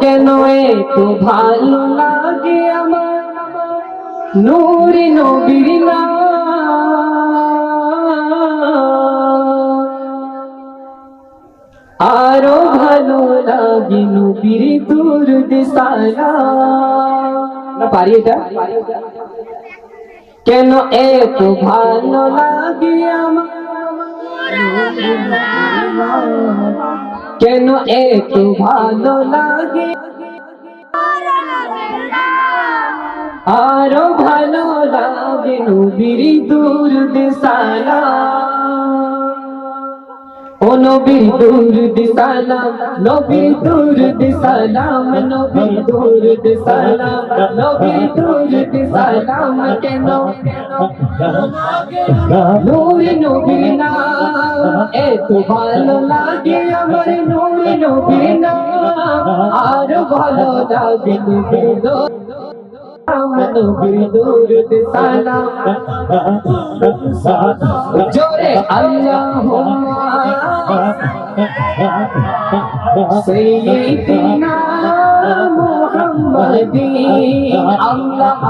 কেন এত ভালো লাগে আমার নূরে নবীর নাম, আরো ভালো লাগে নবীর দুরূদ সালাম। না পারি এটা? কেন এত ভালো লাগে আমার, কেন এত ভালো লাগে, আরো ভালো লাগে নবীর দুরূদ সালাম। ও নবীর দুরূদ সালাম, নবীর দুরূদ সালাম, নবীর দুরূদ সালাম, নবীর দুরূদ সালাম। কেন নূরে নবীর নাম এত ভালো লাগে আমার, নূরে নবীর নাম আরো ভালো লাগে নবীর নবীর দুরূদ সালাম। জোরে আল্লাহুম্মা সাইয়্যিদিনা মুহাম্মাদি, আল্লাহ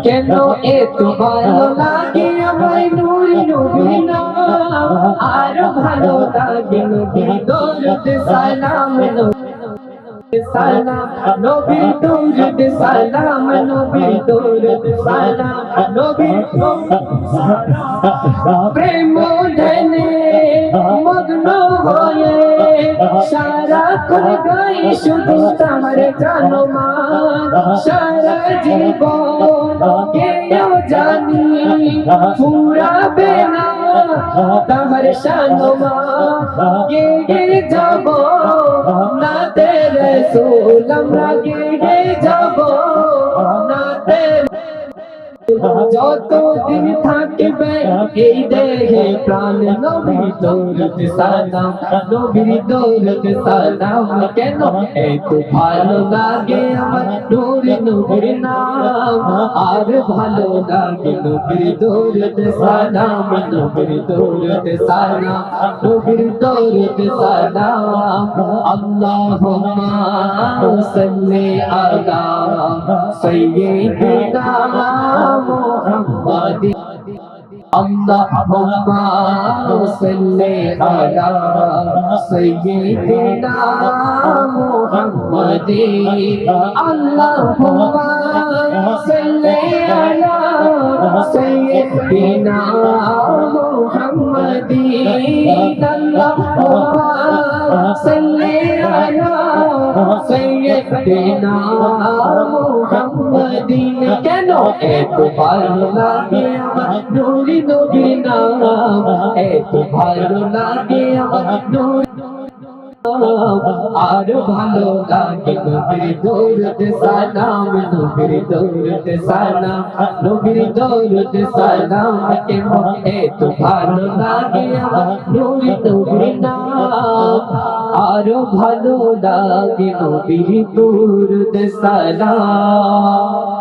কেন এত ভালো লাগে আমার নূরে নবীর নাম, আরো ভালো লাগে নবীর দুরূদ সালাম। সালাম নবীর দুরূদ সালাম, নবীর দুরূদ সালাম, নবীর প্রেম ধ্যানে মগ্ন হয়ে সারাক্ষণ গাই শুধু তোমার গানমান। সারা জীবন কেউ জানি ফুরাবে না তোমার শানমান, গেয়ে যাব না তেরে রাসূল, আমরা গেয়ে যাব না তেরে, যতদিন থাকবে এই দেহে প্রাণ নবীর দুরূদ সালাম, নবীর দুরূদ সালাম। কেন এত ভালো লাগে আমার নূরে নবীর নাম, আর ভালো লাগে নবীর দুরূদ সালাম, নবীর দুরূদ সালাম, নবীর দুরূদ সালাম। আল্লাহুম্মা সাল্লি আলা সাইয়্যিদিনা মুহাম্মাদি, আল্লাহুম্মা সাল্লি আলা সাইয়্যিদিনা মুহাম্মাদি, আল্লাহুম্মা সাল্লি আলা সাইয়্যিদিনা মুহাম্মাদি, আল্লাহুম্মা সাল্লি আলা সাইয়্যিদিনা মুহাম্মাদি। কেন এত ভালো লাগে আমার নূরে নবীর নাম, এত ভালো লাগে আমার নূরে, আরো ভালো লাগে নবীর দুরূদ সালাম, নবীর দুরূদ সালাম, নবীর দুরূদ সালাম। কেন এত ভালো লাগে আমার নূরে নবীর নাম, আরো ভালো লাগে নবীর দুরূদ সালাম।